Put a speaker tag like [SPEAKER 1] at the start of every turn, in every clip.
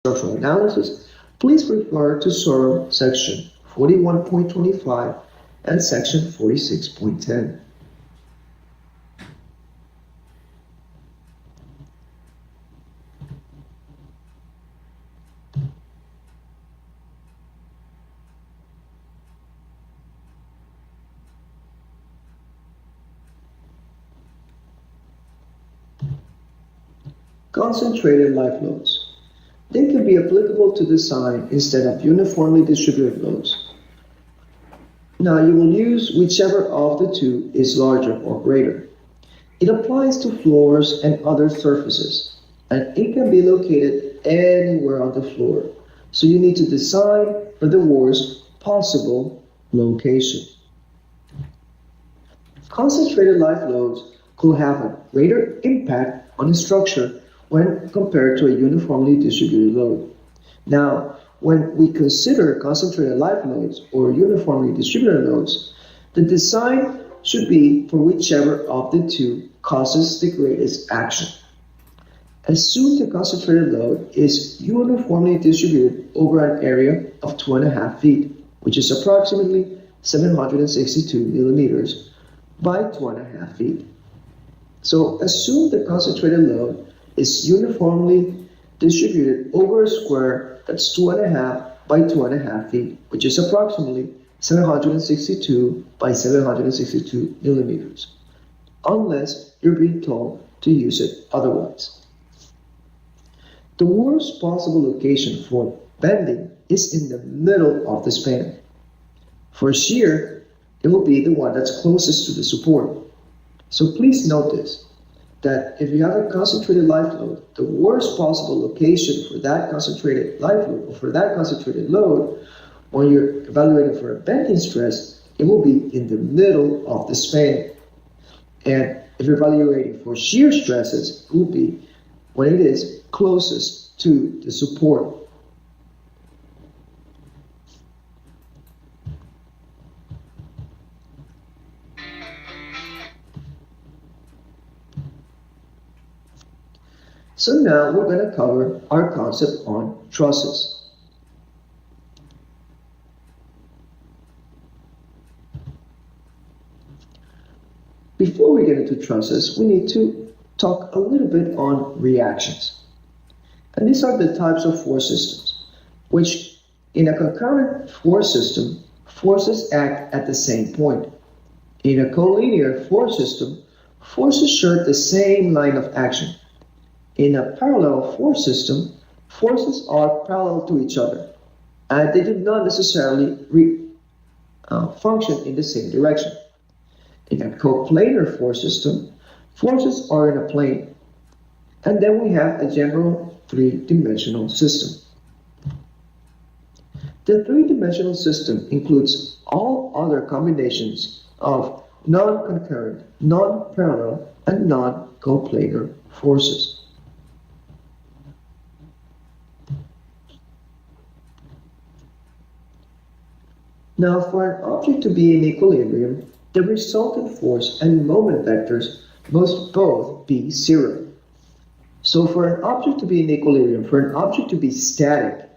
[SPEAKER 1] structural analysis, please refer to SORM section 41.25 and section 46.10. Concentrated life loads. They can be applicable to design instead of uniformly distributed loads. Now you will use whichever of the two is larger or greater. It applies to floors and other surfaces, and it can be located anywhere on the floor. So you need to decide for the worst possible location. Concentrated life loads could have a greater impact on a structure when compared to a uniformly distributed load. Now, when we consider concentrated life loads or uniformly distributed loads, the design should be for whichever of the two causes the greatest action. Assume the concentrated load is uniformly distributed over an area of 2.5 feet, which is approximately 762 millimeters by 2.5 feet. So assume the concentrated load is uniformly distributed over a square that's 2.5 by 2.5 feet, which is approximately 762 by 762 millimeters, unless you're being told to use it otherwise. The worst possible location for bending is in the middle of the span. For shear, it will be the one that's closest to the support. So please note this, that if you have a concentrated life load, the worst possible location for that concentrated life load or for that concentrated load, when you're evaluating for a bending stress, it will be in the middle of the span. And if you're evaluating for shear stresses, it will be when it is closest to the support. So now we're going to cover our concept on trusses. Before we get into trusses, we need to talk a little bit on reactions. And these are the types of force systems, which in a concurrent force system, forces act at the same point. In a collinear force system, forces share the same line of action. In a parallel force system, forces are parallel to each other, and they do not necessarily function in the same direction. In a coplanar force system, forces are in a plane, and then we have a general three-dimensional system. The three-dimensional system includes all other combinations of non-concurrent, non-parallel, and non-coplanar forces. Now, for an object to be in equilibrium, the resultant force and moment vectors must both be zero. So for an object to be in equilibrium, for an object to be static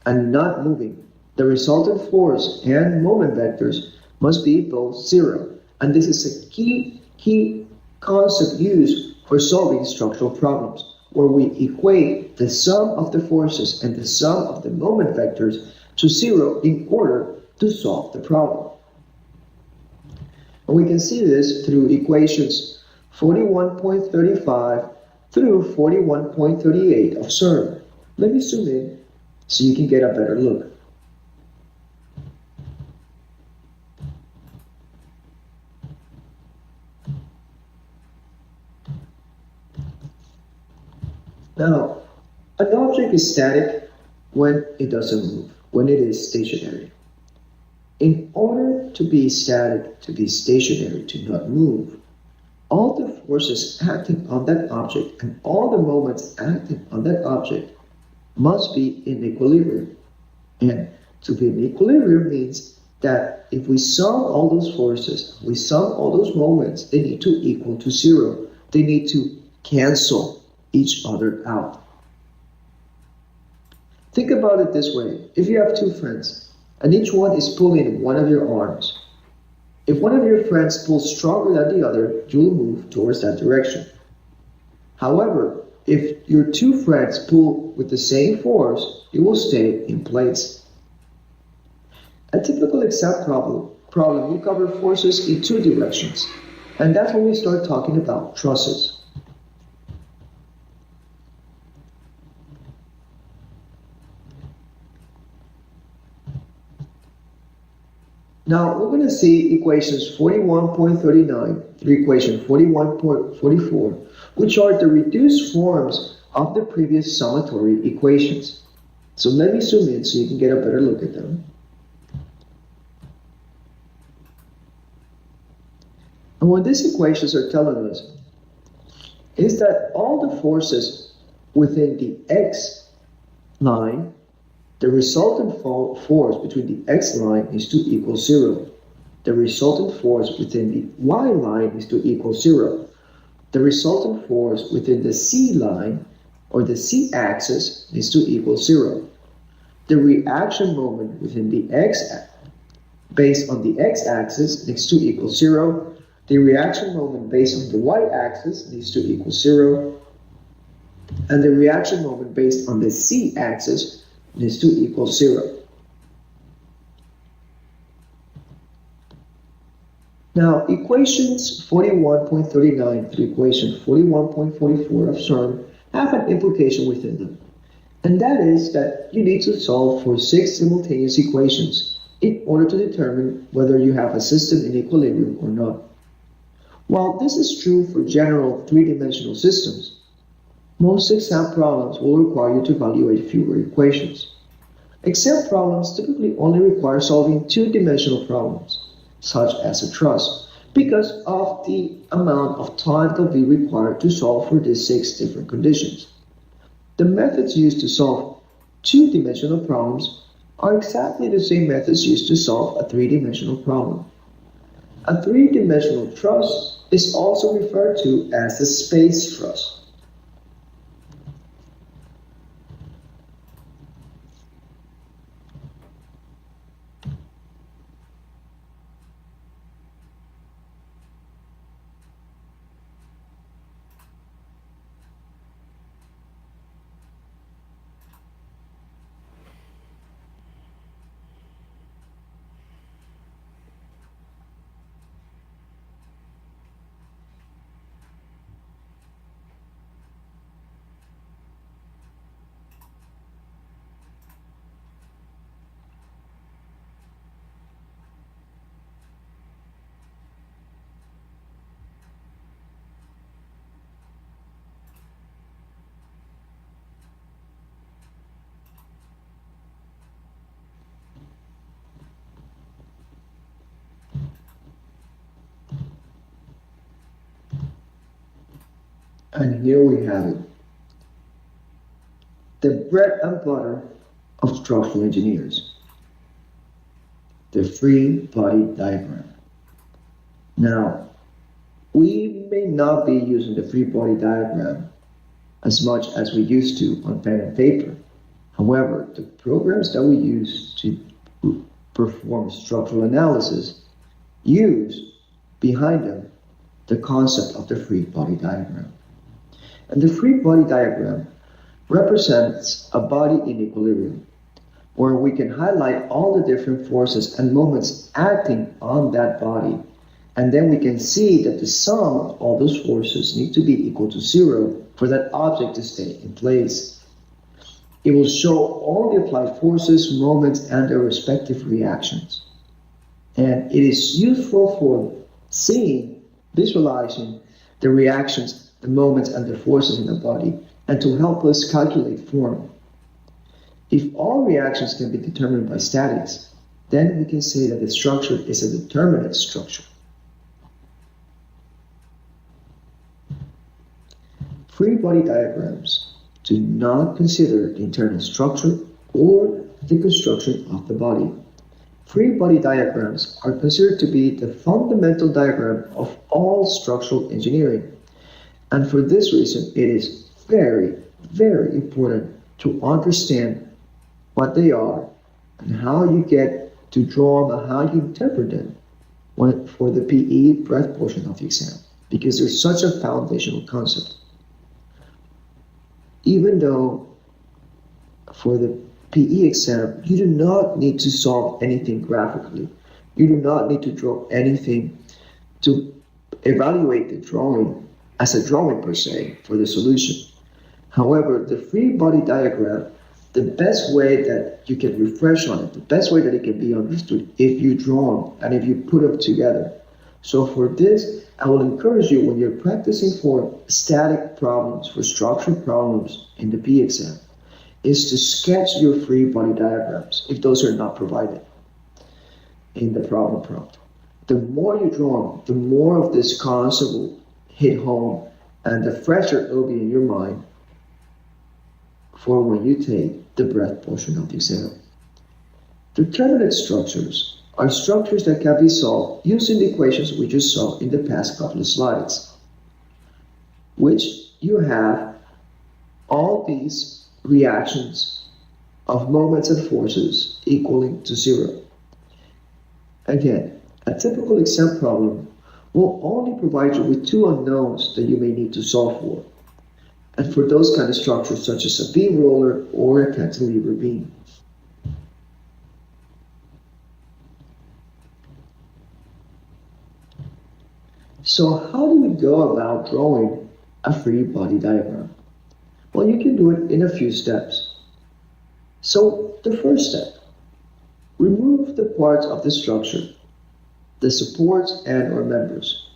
[SPEAKER 1] and not moving, the resultant force and moment vectors must be both zero. And this is a key concept used for solving structural problems, where we equate the sum of the forces and the sum of the moment vectors to zero in order to solve the problem. And we can see this through equations 41.35 through 41.38 of SORM. Let me zoom in so you can get a better look. Now, an object is static when it doesn't move, when it is stationary. In order to be static, to be stationary, to not move, all the forces acting on that object and all the moments acting on that object must be in equilibrium. And to be in equilibrium means that if we sum all those forces, we sum all those moments, they need to equal to zero. They need to cancel each other out. Think about it this way. If you have two friends, and each one is pulling one of your arms, if one of your friends pulls stronger than the other, you'll move towards that direction. However, if your two friends pull with the same force, you will stay in place. A typical exam problem will cover forces in two directions, and that's when we start talking about trusses. Now we're going to see equations 41.39 through equation 41.44, which are the reduced forms of the previous summatory equations. So let me zoom in so you can get a better look at them. And what these equations are telling us is that all the forces within the x line, the resultant force between the x line is to equal 0. The resultant force within the y line is to equal 0. The resultant force within the c line or the c axis is to equal 0. The reaction moment within the x based on the x axis needs to equal 0. The reaction moment based on the y-axis needs to equal 0, and the reaction moment based on the z-axis needs to equal 0. Now, equations 41.39 through equation 41.44 of CERN have an implication within them, and that is that you need to solve for 6 simultaneous equations in order to determine whether you have a system in equilibrium or not. While this is true for general three-dimensional systems, most exam problems will require you to evaluate fewer equations. Exam problems typically only require solving two-dimensional problems, such as a truss, because of the amount of time that will be required to solve for these 6 different conditions. The methods used to solve two-dimensional problems are exactly the same methods used to solve a three-dimensional problem. A three-dimensional truss is also referred to as the space truss. And here we have it. The bread and butter of structural engineers. The free body diagram. Now, we may not be using the free body diagram as much as we used to on pen and paper. However, the programs that we use to perform structural analysis use behind them the concept of the free body diagram. And the free body diagram represents a body in equilibrium, where we can highlight all the different forces and moments acting on that body. And then we can see that the sum of all those forces need to be equal to 0 for that object to stay in place. It will show all the applied forces, moments, and their respective reactions. And it is useful for seeing, visualizing the reactions, the moments, and the forces in the body, and to help us calculate form. If all reactions can be determined by statics, then we can say that the structure is a determinate structure. Free body diagrams do not consider the internal structure or the construction of the body. Free body diagrams are considered to be the fundamental diagram of all structural engineering. And for this reason, it is very, very important to understand what they are, and how you get to draw them and how you interpret them for the PE breath portion of the exam, because there's such a foundational concept. Even though for the PE exam, you do not need to solve anything graphically. You do not need to draw anything to evaluate the drawing as a drawing per se for the solution. However, the free body diagram, the best way that you can refresh on it, the best way that it can be understood if you draw them and if you put them together. So for this, I will encourage you when you're practicing for static problems, for structured problems in the PE exam, is to sketch your free body diagrams if those are not provided in the problem prompt. The more you draw them, the more of this concept will hit home and the fresher it will be in your mind for when you take the breath portion of the exam. Determinate structures are structures that can be solved using the equations we just saw in the past couple of slides, which you have all these reactions of moments and forces equaling to zero. Again, a typical exam problem will only provide you with two unknowns that you may need to solve for. And for those kind of structures, such as a beam roller or a cantilever beam. So how do we go about drawing a free body diagram? Well, you can do it in a few steps. So the first step, remove the parts of the structure, the supports and or members.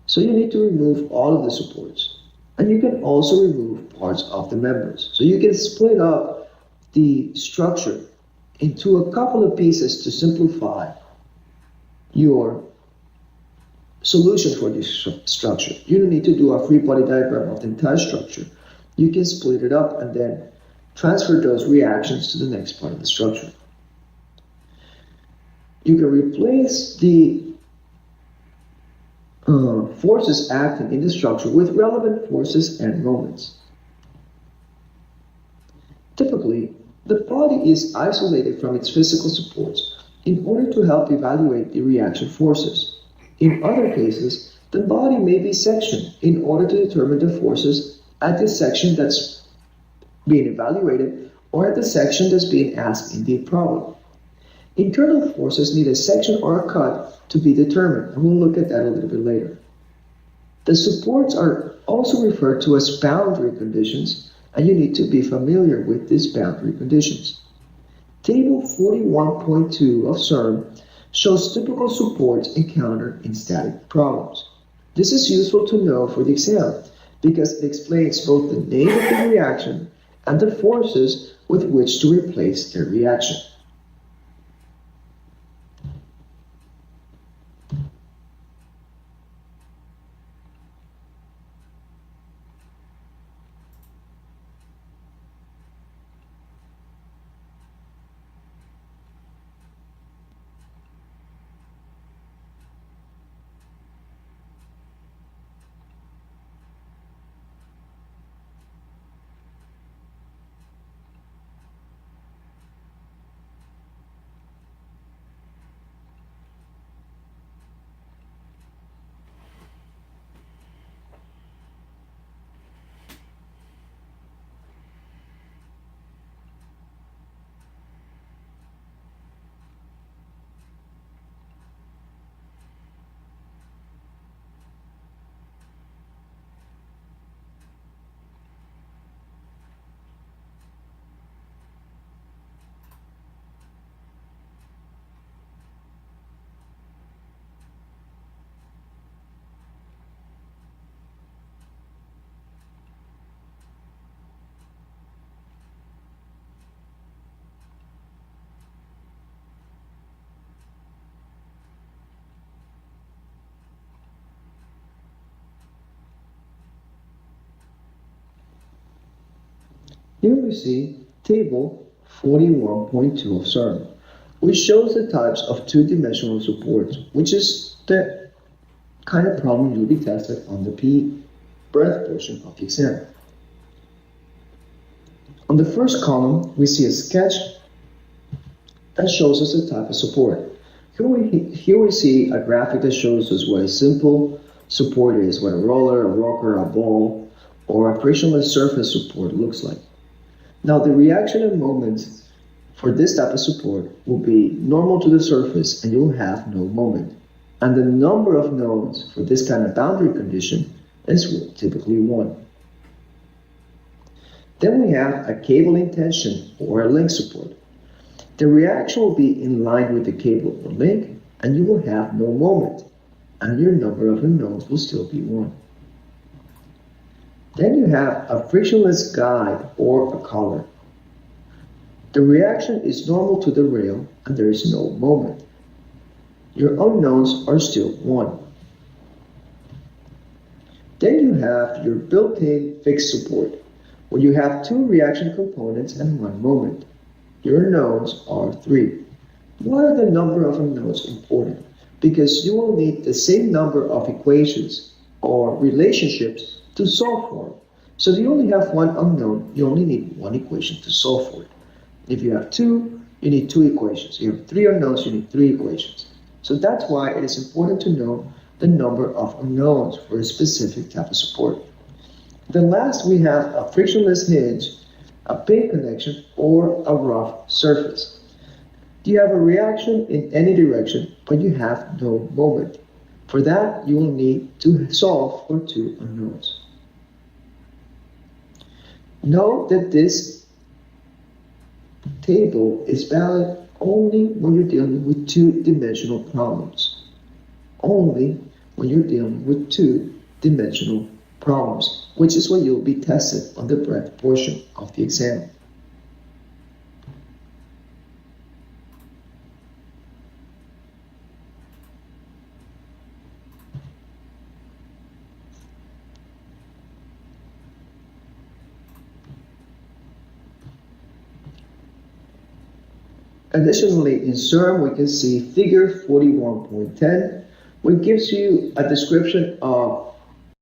[SPEAKER 1] So you need to remove all of the supports. And you can also remove parts of the members. So you can split up the structure into a couple of pieces to simplify your solution for this structure. You don't need to do a free body diagram of the entire structure. You can split it up and then transfer those reactions to the next part of the structure. You can replace the forces acting in the structure with relevant forces and moments. Typically, the body is isolated from its physical supports in order to help evaluate the reaction forces. In other cases, the body may be sectioned in order to determine the forces at the section that's being evaluated or at the section that's being asked in the problem. Internal forces need a section or a cut to be determined, and we'll look at that a little bit later. The supports are also referred to as boundary conditions, and you need to be familiar with these boundary conditions. Table 41.2 of CERN shows typical supports encountered in static problems. This is useful to know for the exam because it explains both the name of the reaction and the forces with which to replace their reaction. Here we see table 41.2 of CERN, which shows the types of two-dimensional supports, which is the kind of problem you'll be tested on the P breath portion of the exam. On the first column, we see a sketch That shows us the type of support. Here we see a graphic that shows us what a simple support is, what a roller, a rocker, a ball, or a frictionless surface support looks like. Now the reaction and moment for this type of support will be normal to the surface and you'll have no moment. And the number of nodes for this kind of boundary condition is typically 1. Then we have a cable in tension or a link support. The reaction will be in line with the cable or link, and you will have no moment, and your number of nodes will still be 1. Then you have a frictionless guide or a collar. The reaction is normal to the rail, and there is no moment. Your unknowns are still 1. Then you have your built-in fixed support, where you have 2 reaction components and 1 moment. Your nodes are 3. Why are the number of nodes important? Because you will need the same number of equations or relationships to solve for it. So if you only have 1 unknown, you only need 1 equation to solve for it. If you have 2, you need 2 equations. If you have 3 unknowns, you need 3 equations. So that's why it is important to know the number of unknowns for a specific type of support. Then last, we have a frictionless hinge, a pin connection, or a rough surface. You have a reaction in any direction, but you have no moment. For that, you will need to solve for 2 unknowns. Note that this table is valid only when you're dealing with 2-dimensional problems. Only when you're dealing with 2-dimensional problems, which is what you'll be tested on the breadth portion of the exam. Additionally, in SERM, we can see figure 41.10, which gives you a description of